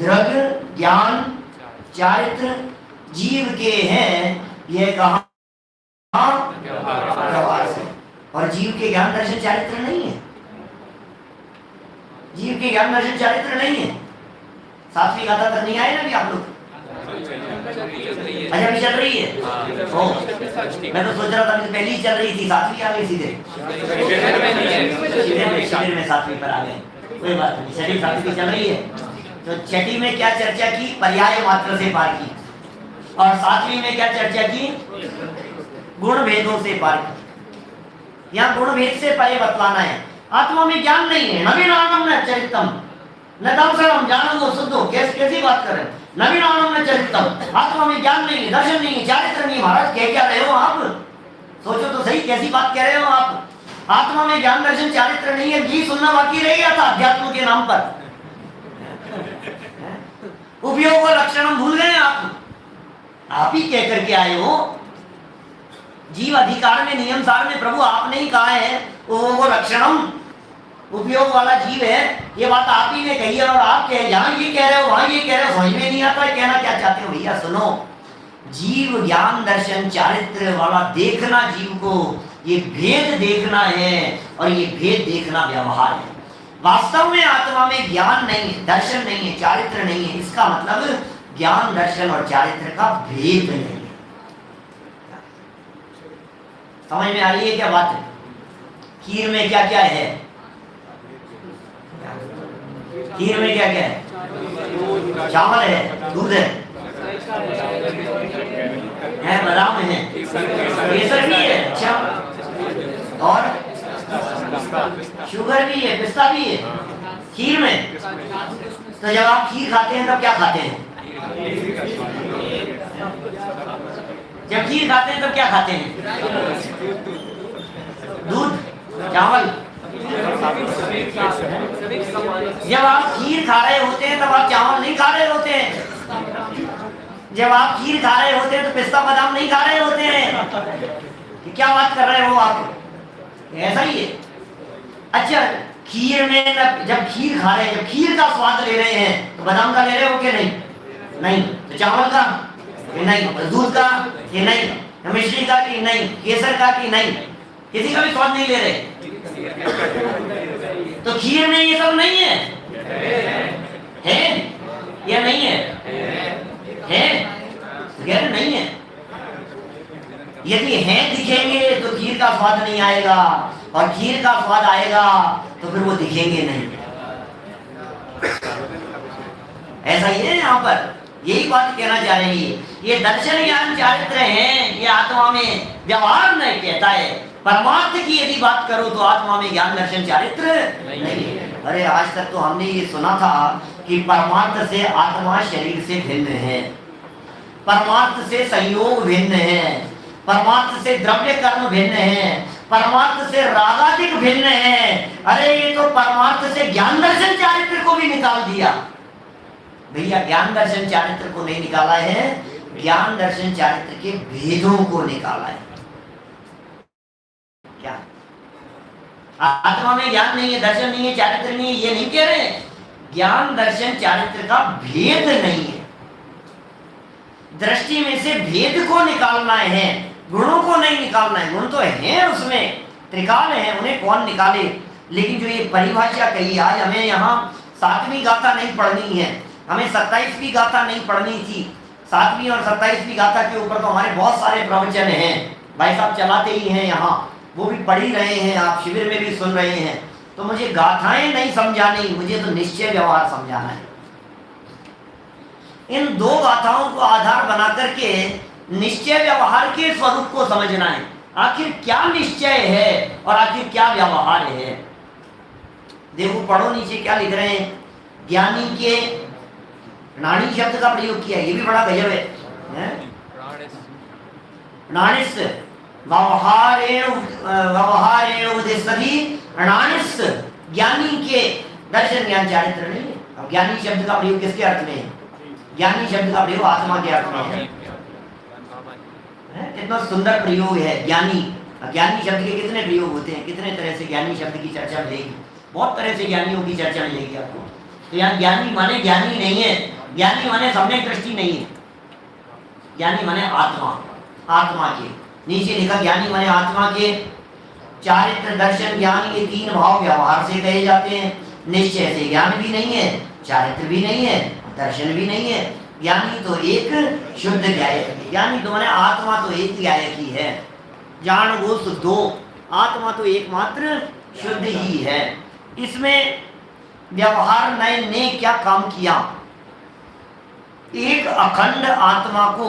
दृढ़ ज्ञान चारित्र जीव के हैं, यह कहा व्यवहार से। और जीव के ज्ञान दर्शन चारित्र नहीं है, जीव के ज्ञान दर्शन चारित्र नहीं है। सातवीं गाथा तक नहीं आए ना अभी आप लोग? अच्छा अभी चल रही है। ओ, मैं तो सोच रहा था अभी पहली चल रही थी, सातवीं आ गई सीधे। शिविर में सातवीं पर आ गए, कोई बात नहीं। छठी सातवीं चल रही है। तो छठी में क्या चर्चा की? पर्याय मात्र से पार की। और सातवीं में क्या चर्चा की? गुण भेदों से पार की। यहाँ गुण भेद से परे बतलाना है। आत्मा में ज्ञान नहीं है। नवीनानम न चरितम न दंसनम जानंगो शुद्धो। कैसी बात कर रहे हैं? नवीनानम न चरितम, आत्मा में ज्ञान नहीं है, दर्शन नहीं है, चारित्र नहीं। महाराज कह क्या रहे हो आप? सोचो तो सही, कैसी बात कह रहे हो आप? आत्मा में ज्ञान दर्शन चारित्र नहीं है, ये सुनना बाकी रह गया था अध्यात्म के नाम पर। उपयोग व लक्षण भूल गए आप ही कह करके आए हो। जीव अधिकार में नियम सार में प्रभु आपने ही कहा है वो लक्षणम, उपयोग वाला जीव है। ये बात आप ही ने कही है और आप यहाँ ये कह रहे हो वहां ये कह रहे हो, समझ में नहीं आता है कहना क्या चाहते हो। भैया सुनो, जीव ज्ञान दर्शन चारित्र वाला देखना, जीव को ये भेद देखना है और ये भेद देखना व्यवहार है। वास्तव में आत्मा में ज्ञान नहीं है, दर्शन नहीं है, चारित्र नहीं है। इसका मतलब ज्ञान दर्शन और चारित्र का भेद नहीं है। समझ में आ रही है क्या बात? खीर में क्या क्या है? खीर में क्या क्या है? चावल है, दूध है, बादाम है, केसर भी है, अच्छा, और शुगर भी है, पिस्ता भी है खीर में। तो जब आप खीर खाते हैं तब क्या खाते हैं? जब खीर खाते हैं तब क्या खाते हैं? दूध, चावल। जब आप खीर खा रहे होते हैं तब आप चावल नहीं खा रहे होते हैं। जब आप खीर खा रहे होते हैं तो पिस्ता बादाम नहीं खा रहे होते हैं। क्या बात कर रहे हो आप? ऐसा ही है। अच्छा, खीर में जब खीर खा रहे हैं, जब खीर का स्वाद ले रहे हैं तो बादाम का ले रहे हो कि नहीं? नहीं। तो चावल का कि नहीं? दूध का कि नहीं? मिश्री का कि नहीं? केसर का कि नहीं? किसी का भी स्वाद नहीं ले रहे। तो खीर में ये सब नहीं है, है या नहीं है? है नहीं है। यदि है दिखेंगे तो खीर का स्वाद नहीं आएगा, और खीर का स्वाद आएगा तो फिर वो दिखेंगे नहीं। ऐसा ही है यहाँ पर, यही बात कहना चाह रही है। ये दर्शन ज्ञान चारित्र है, ये आत्मा में व्यवहार नहीं कहता है। परमार्थ की यदि बात करो तो आत्मा में ज्ञान दर्शन चारित्र नहीं है। अरे आज तक तो हमने ये सुना था कि परमार्थ से आत्मा शरीर से भिन्न है, परमार्थ से संयोग भिन्न है, परमार्थ से द्रव्य कर्म भिन्न है, परमार्थ से रागादिक भिन्न है। अरे ये तो परमार्थ से ज्ञान दर्शन चारित्र को भी निकाल दिया। भैया ज्ञान दर्शन चारित्र को नहीं निकाला है, ज्ञान दर्शन चारित्र के भेदों को निकाला है। क्या आत्मा में ज्ञान नहीं है, दर्शन नहीं है, चारित्र नहीं है, ये नहीं कह रहे। ज्ञान दर्शन चारित्र का भेद नहीं है। दृष्टि में से भेद को निकालना है, गुणों को नहीं निकालना है। गुण तो है उसमें, त्रिकाल है, उन्हें कौन निकाले। लेकिन जो ये परिभाषा कही, आज हमें यहाँ 7वीं गाथा नहीं पढ़नी है, हमें 27वीं गाथा नहीं पढ़नी थी। 7वीं और 27वीं गाथा के ऊपर तो हमारे बहुत सारे प्रवचन हैं, भाई साहब चलाते ही हैं यहाँ, वो भी पढ़ ही रहे हैं, आप शिविर में भी सुन रहे हैं। तो मुझे गाथाएं नहीं समझानी, मुझे तो निश्चय व्यवहार समझाना है। इन दो गाथाओं को आधार बना करके निश्चय व्यवहार के स्वरूप को समझना है। आखिर क्या निश्चय है और आखिर क्या व्यवहार है। देखो पढ़ो नीचे क्या लिख रहे हैं। ज्ञानी के प्राणी शब्द का प्रयोग किया, ये भी बड़ा गजब है। प्राणिस व्यवहारेण उद्देश्यति प्राणिस, ज्ञानी के दर्शन ज्ञान चारित्र नहीं है। अब ज्ञानी शब्द का प्रयोग किसके अर्थ में है? ज्ञानी शब्द का प्रयोग आत्मा के अर्थ में है। कितना सुंदर प्रयोग है ज्ञानी। ज्ञानी शब्द के कितने प्रयोग होते हैं, कितने तरह से ज्ञानी शब्द की चर्चा मिलेगी, बहुत तरह से ज्ञानियों की चर्चा मिलेगी आपको। तो यहाँ ज्ञानी माने ज्ञानी नहीं है, ज्ञानी माने सम्यक दृष्टि नहीं है, ज्ञानी माने आत्मा, आत्मा के। नीचे लिखा ज्ञानी माने आत्मा के। चारित्र दर्शन ज्ञान ये तीन भाव व्यवहार से कहे जाते हैं। निश्चय से ज्ञान भी नहीं है, चारित्र भी नहीं है, दर्शन भी नहीं है। ज्ञानी तो एक शुद्ध ज्ञायक, ज्ञानी तो माने आत्मा तो एक ज्ञायक ही है। जान वो दो, आत्मा तो एकमात्र शुद्ध ही है। इसमें व्यवहार नय ने क्या काम किया? एक अखंड आत्मा को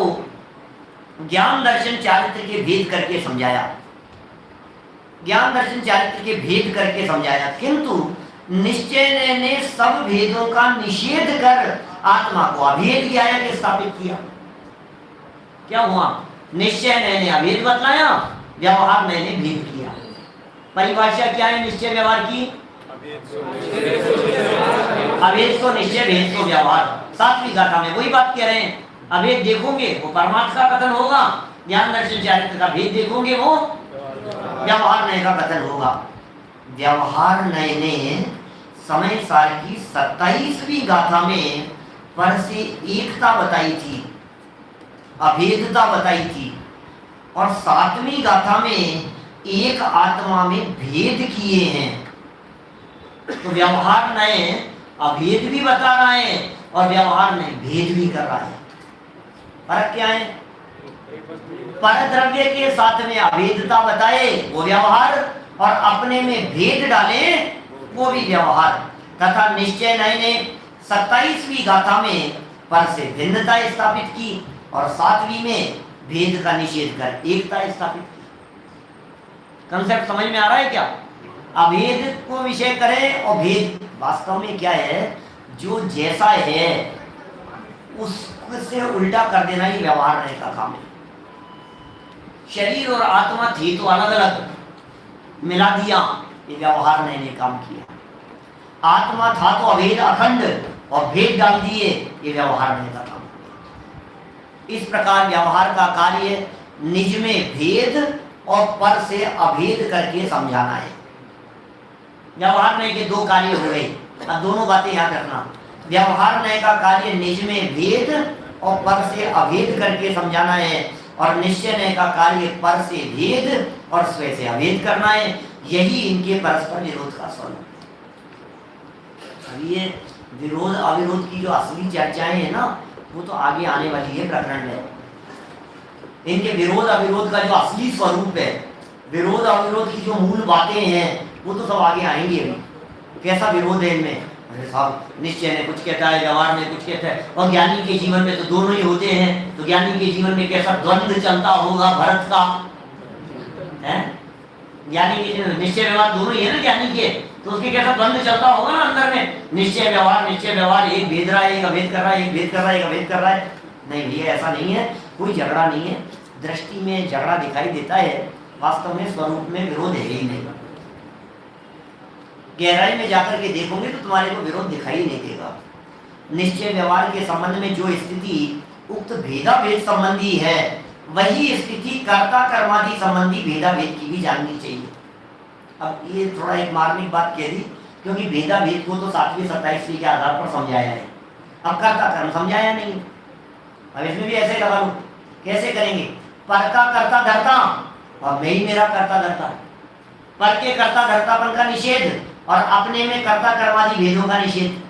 ज्ञान दर्शन चारित्र के भेद करके समझाया, ज्ञान दर्शन चारित्र के भेद करके समझाया। किंतु निश्चय ने सब भेदों का निषेध कर आत्मा को अभेद ज्ञायक स्थापित किया। क्या हुआ? निश्चय ने अभेद बतलाया, व्यवहार ने भेद किया। परिभाषा क्या है निश्चय व्यवहार की? अभेद तो निश्चय, भेद तो व्यवहार। सातवीं गाथा में वही बात कह रहे हैं। अभेद देखोगे वो परमार्थ का कथन होगा, ज्ञान दर्शन चारित्र का भेद देखोगे वो व्यवहार नय का कथन होगा। व्यवहार नय ने समय सार की 27वीं गाथा में पर से एकता बताई थी, अभेदता बताई थी, और 7वीं गाथा में एक आत्मा में भेद किए हैं। तो व्यवहार नय अभेद भी बता रहा है और व्यवहार नय भेद भी कर रहा है। फर्क क्या है? पर द्रव्य के साथ में अभेदता बताए वो व्यवहार, और अपने में भेद डाले वो भी व्यवहार। तथा निश्चय नय ने 27वीं गाथा में पर से भिन्नता स्थापित की और 7वीं में भेद का निषेध कर एकता स्थापित की। कंसेप्ट समझ में आ रहा है क्या? अभेद को विषय करें और भेद वास्तव में क्या है, जो जैसा है उससे उल्टा कर देना ही व्यवहार नय का काम है। शरीर और आत्मा थी तो अलग अलग, मिला दिया, ये व्यवहार नय ने काम किया। आत्मा था तो अभेद अखंड और भेद डाल दिए, ये व्यवहार नय का काम किया। इस प्रकार व्यवहार का कार्य निज में भेद और पर से अभेद करके समझाना है। व्यवहार नय के दो कार्य हो गए। अब दोनों बातें याद रखना। व्यवहार नय का कार्य निज में भेद और पर से अभेद करके समझाना है, और निश्चय नय का कार्य पर से भेद और स्वयं से अभेद करना है। यही इनके परस्पर विरोध का स्वरूप है। अब ये विरोध अविरोध की जो असली चर्चाएं हैं ना, वो तो आगे आने वाली है प्रकरण में। इनके विरोध अविरोध का जो असली स्वरूप है, विरोध अविरोध की जो मूल बातें हैं, वो तो सब आगे आएंगे अभी। कैसा विरोध है इनमें? अरे साहब, निश्चय ने कुछ कहता है, व्यवहार में कुछ कहता है, और ज्ञानी के जीवन में तो दोनों ही होते हैं। तो ज्ञानी के जीवन में कैसा द्वंद्व चलता होगा भरत का, है? ज्ञानी के निश्चय व्यवहार दोनों ही है ना ज्ञानी के, तो उसके कैसा द्वंद्व चलता होगा ना अंदर में। निश्चय व्यवहार, एक भेद रहा है, एक अभेद कर रहा है, एक भेद कर रहा है, एक अभेद कर रहा है। नहीं भैया, ऐसा नहीं है, कोई झगड़ा नहीं है। दृष्टि में झगड़ा दिखाई देता है, वास्तव में स्वरूप में विरोध है ही नहीं। गहराई में जाकर के देखोगे तो तुम्हारे को विरोध दिखाई नहीं देगा। निश्चय व्यवहार के संबंध में जो स्थिति उक्त भेदाभेद संबंधी है, वही स्थिति कर्ता कर्मादि संबंधी भेदाभेद की भी जाननी चाहिए। अब ये थोड़ा एक मार्मिक बात कह दी, क्योंकि भेदाभेद को तो 7वीं 27वीं के आधार पर समझाया है, अब कर्ता कर्म समझाया नहीं। अब इसमें भी ऐसे लगा लो, कैसे करेंगे? पर का कर्ता धर्ता और मैं ही मेरा कर्ता धर्ता, पर के कर्ता धर्तापन का निषेध और अपने में कर्ता कर्मादि भेदों का निषेध।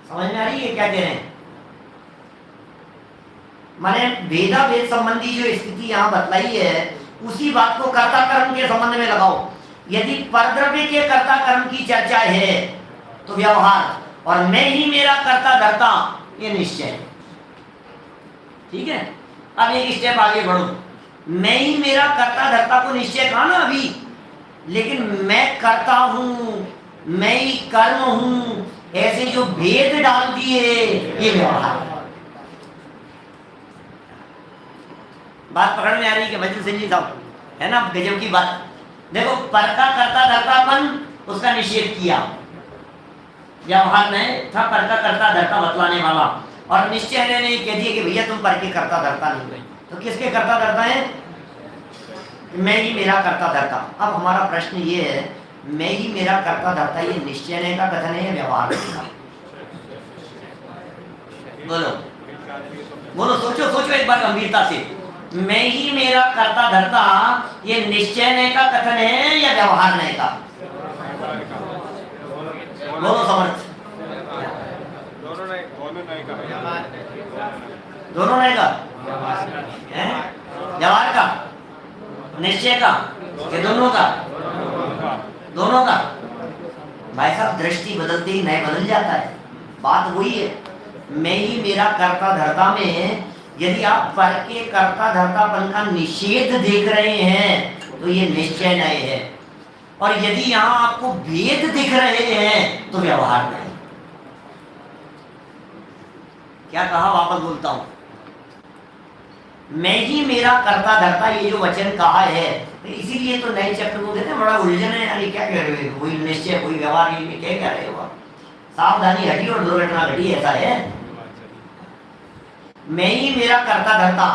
समझ में आ रही है क्या कह रहे हैं? माने भेदा भेद संबंधी जो स्थिति यहाँ बतलाई है, उसी बात को कर्ता कर्म के संबंध में लगाओ। यदि परद्रव्य के कर्ता कर्म की चर्चा है तो व्यवहार, और मैं ही मेरा कर्ता धर्ता ये निश्चय है। ठीक है, अब एक स्टेप आगे बढ़ो। मैं ही मेरा कर्ता धर्ता को निश्चय कहा ना अभी, लेकिन मैं करता हूं, मैं ही कर्म हूं, ऐसे जो भेद डाल दिए ये व्यवहार है। बात पकड़ में आ रही है कि वजन सिंह जी साहब, है ना गजब की बात। देखो पर का कर्ता धर्तापन उसका निषेध किया, व्यवहार में था पर का कर्ता धर्ता बतलाने वाला, और निश्चय ने कह दिया कि भैया तुम पर के कर्ता धर्ता नहीं हुए, तो किसके कर्ता धर्ता है? मैं ही मेरा कर्ता धर्ता। अब हमारा प्रश्न ये है, मैं ही मेरा कर्ता धर्ता ये निश्चय का कथन है या व्यवहार का? बोलो बोलो, सोचो सोचो एक बार गंभीरता से। मैं ही मेरा कर्ता धर्ता ये निश्चय का कथन है या व्यवहार का? बोलो समर्थ। दोनों नहीं का, व्यवहार का, निश्चय का, कि दोनों का? दोनों का। भाई साहब दृष्टि बदलते ही नए बदल जाता है, बात वही है। मैं ही मेरा कर्ता धर्ता में यदि आप पर के कर्ता धर्तापन का निषेध देख रहे हैं तो ये निश्चय नए है, और यदि यहां आपको भेद दिख रहे हैं तो व्यवहार नहीं। क्या कहा, वापस बोलता हूं। मैं ही मेरा कर्ता धर्ता ये जो वचन कहा है, इसीलिए तो नए चक्र को कहते हैं बड़ा उलझन है। यानी क्या कह रहे हो, कोई निश्चय कोई व्यवहार, ये क्या कह रहे हो? सावधानी हटी और दुर्घटना घटी, ऐसा है। मैं ही मेरा कर्ता धर्ता,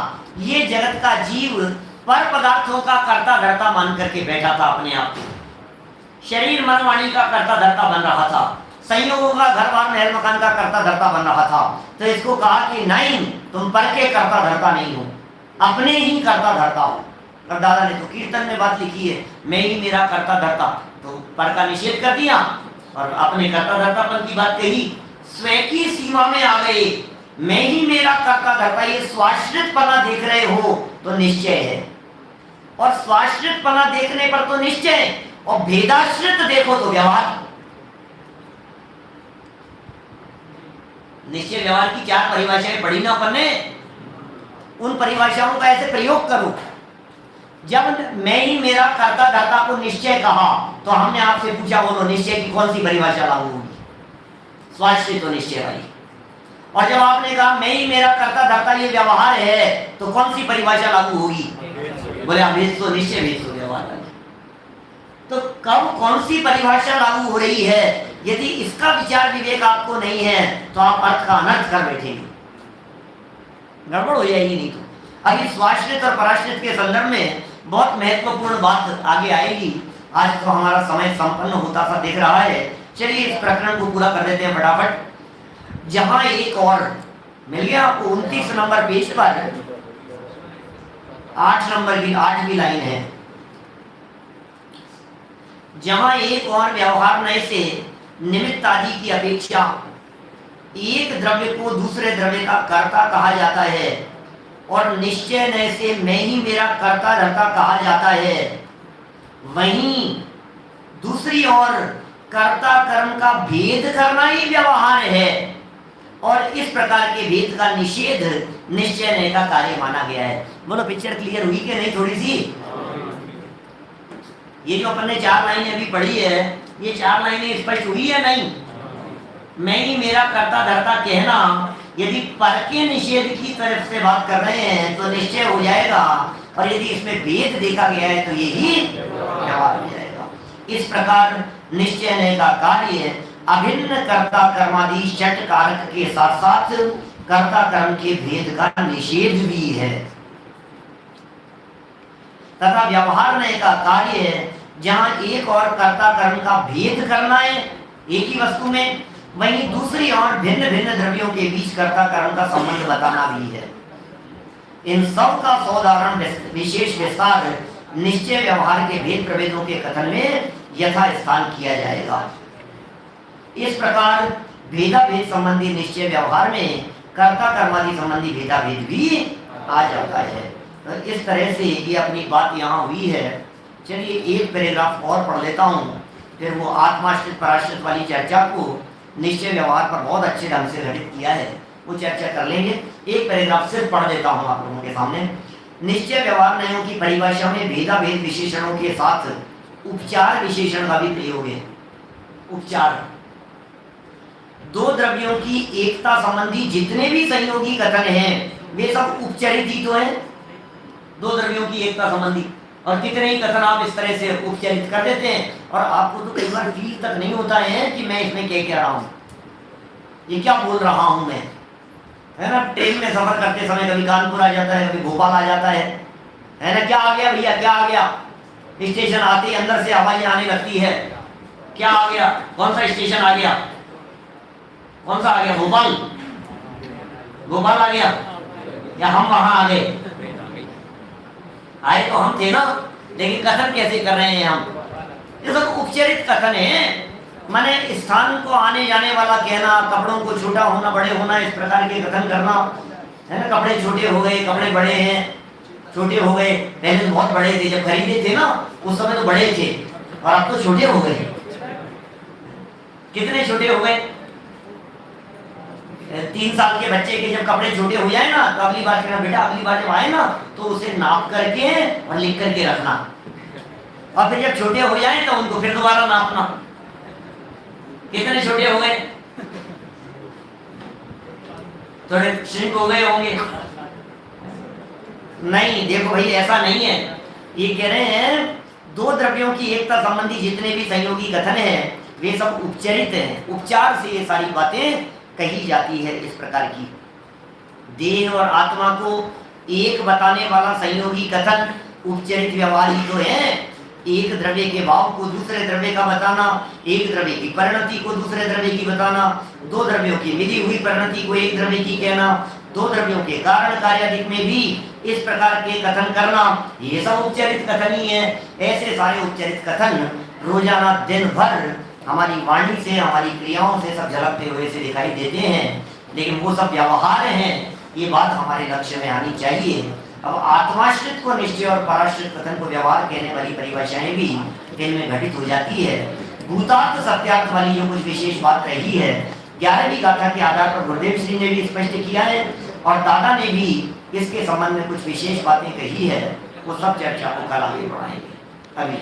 ये जगत का जीव पर पदार्थों का कर्ता धर्ता मान करके बैठा था अपने आप को। शरीर मन वाणी का कर्ता धर्ता बन रहा था, संयोगों का घर बार महल मकान का कर्ता धर्ता बन रहा था। तो इसको कहा कि नहीं, तुम पर के कर्ता धर्ता नहीं हो, अपने ही कर्ता धर्ता हो। और दादा ने तो कीर्तन में बात लिखी है, मैं ही मेरा कर्ता धर्ता, तो पर का निषेध कर दिया और अपने कर्ता धर्तापन की बात कही। स्वयं की सीमा में आ गए, मैं ही मेरा कर्ता धर्ता, ये स्वाश्रितपना देख रहे हो तो निश्चय है, और स्वाश्रितपना देखने पर तो निश्चय, और भेदाश्रित देखो तो व्यवहार। निश्चय व्यवहार की क्या परिभाषाएं पढ़ी ना अपन ने, उन परिभाषाओं का ऐसे प्रयोग करो। जब मैं ही मेरा कर्ता धर्ता को निश्चय कहा तो हमने आपसे पूछा, बोलो निश्चय की कौन सी परिभाषा लागू होगी? स्वाश्रित तो निश्चय वाली। और जब आपने कहा मैं ही मेरा कर्ता धर्ता ये व्यवहार है, तो कौन सी परिभाषा लागू होगी? बोले अभेद तो निश्चय, भेद तो व्यवहार। तो कब कौन सी परिभाषा लागू हो रही है, यदि इसका विचार विवेक आपको नहीं है तो आप अर्थ का अनर्थ कर बैठेंगे, गड़बड़ हो जाएगी। नहीं तो अभी स्वाश्रित और पराश्रित के संदर्भ में बहुत महत्वपूर्ण बात आगे आएगी। आज तो हमारा समय संपन्न होता सा दिख रहा है, चलिए इस प्रकरण को पूरा कर देते हैं फटाफट। जहां एक और मिल गया आपको 29 नंबर पेज पर 8 नंबर की 8वीं लाइन है, जहां एक और व्यवहार नए से निमित्त आदि की अपेक्षा एक द्रव्य को दूसरे द्रव्य का कर्ता कहा जाता है, और निश्चय नए से मैं ही मेरा कर्ता धर्ता कहा जाता है। वहीं दूसरी ओर कर्ता कर्म का भेद करना ही व्यवहार है, और इस प्रकार के भेद का निषेध निश्चय नए का कार्य माना गया है। बोलो पिक्चर क्लियर हुई कि नहीं? थोड़ी सी ये जो अपन ने 4 लाइनें अभी पढ़ी है, ये 4 लाइनें स्पष्ट हुई है नहीं? मैं ही मेरा कर्ता धर्ता कहना यदि पर के निषेध की तरफ से बात कर रहे हैं तो निश्चय हो जाएगा, और यदि इसमें भेद देखा गया है तो यही व्यवहार हो जाएगा। इस प्रकार निश्चय नए का कार्य अभिन्न कर्ता कर्मादि षट कारक के साथ साथ कर्ता कर्म के भेद का निषेध भी है, तथा व्यवहार नए का कार्य है जहां एक और कर्ता कर्म का भेद करना है एक ही वस्तु में, वहीं दूसरी और भिन्न भिन्न द्रव्यों के बीच कर्ता कर्म का संबंध बताना भी है। इन सब का सौदाहरण विशेष विस्तार निश्चय व्यवहार के भेद प्रभेदों के कथन में यथा स्थान किया जाएगा। इस प्रकार भेदा भेद संबंधी निश्चय व्यवहार में कर्ता कर्मादि संबंधी भेदा भेद भी आ जाता है। तो इस तरह से ये अपनी बात यहाँ हुई है। चलिए एक पैराग्राफ और पढ़ लेता हूँ, फिर वो आत्माश्रित पराश्रित वाली चर्चा को निश्चय व्यवहार पर बहुत अच्छे ढंग से घटित किया है, वो चर्चा कर लेंगे। एक पैराग्राफ सिर्फ पढ़ देता हूँ आप लोगों के सामने। निश्चय व्यवहार न्यायों की परिभाषा में भेदाभेद विशेषणों के साथ उपचार विशेषण का भी प्रयोग है। उपचार, दो द्रव्यों की एकता संबंधी जितने भी संयोगी कथन हैं वे सब उपचरित ही तो हैं। दो द्रव्यों की एकता संबंधी, और कितने ही कथन आप इस तरह से उपचरित कर देते हैं और आपको तो कई बार फील तक नहीं होता है कि मैं इसमें क्या कह रहा हूँ, ये क्या बोल रहा हूँ मैं, है ना। ट्रेन में सफर करते समय कभी कानपुर आ जाता है, कभी भोपाल आ जाता है ना। क्या आ गया भैया, क्या आ गया। स्टेशन आते ही अंदर से आवाज आने लगती है, क्या आ गया, कौन सा स्टेशन आ गया, कौन सा आ गया, भोपाल, भोपाल आ गया, या हम वहां आ गए। आए तो हम थे ना, लेकिन कथन कैसे कर रहे हैं हम, ये सब उपचरित कथन है। माने स्थान को आने जाने वाला कहना, कपड़ों को छोटा होना बड़े होना, इस प्रकार के कथन करना, है ना। कपड़े छोटे हो गए, कपड़े बड़े हैं, छोटे हो गए। पहले तो बहुत बड़े थे, जब खरीदे थे ना उस समय तो बड़े थे, और अब तो छोटे हो गए। कितने छोटे हो गए, 3 साल के बच्चे के जब कपड़े छोटे हो जाए ना तो अगली बार कहना बेटा अगली बार जब आए ना तो उसे नाप करके और लिख करके रखना, और फिर जब छोटे हो जाए तो उनको फिर दोबारा नापना। कितने छोटे हो गए, थोड़े श्रिंक हो गए होंगे। नहीं, देखो भाई ऐसा नहीं है। ये कह रहे हैं दो द्रव्यों की एकता संबंधी जितने भी संयोगी कथन हैं वे सब उपचरित हैं। उपचार से ये सारी बातें कही जाती है। इस प्रकार की देह और आत्मा को एक बताने वाला संयोगी कथन उपचरित व्यवहार ही तो है। एक द्रव्य के भाव को दूसरे द्रव्य का बताना, एक द्रव्य की परिणति को दूसरे द्रव्य की बताना, दो द्रव्यों की मिली हुई परिणति को एक द्रव्य की कहना, दो द्रव्यों के कारण कार्यादिक में भी इस प्रकार के कथन करना, ये सब उपचरित कथन ही है। ऐसे सारे उपचरित कथन रोजाना दिन भर हमारी वाणी से, हमारी क्रियाओं से सब झलकते हुए से दिखाई देते हैं, लेकिन वो सब व्यवहार हैं। ये बात हमारे लक्ष्य में आनी चाहिए। अब आत्माश्रित को निश्चय और पराश्रित कथन को व्यवहार कहने वाली परिभाषाएं भी इनमें घटित हो जाती है। भूतार्थ सत्यार्थ वाली जो कुछ विशेष बात रही है 11वीं गाथा के आधार पर गुरुदेव श्री ने भी स्पष्ट किया है, और दादा ने भी इसके संबंध में कुछ विशेष बातें कही है। वो सब चर्चा को कल आगे बढ़ाएंगे। अभी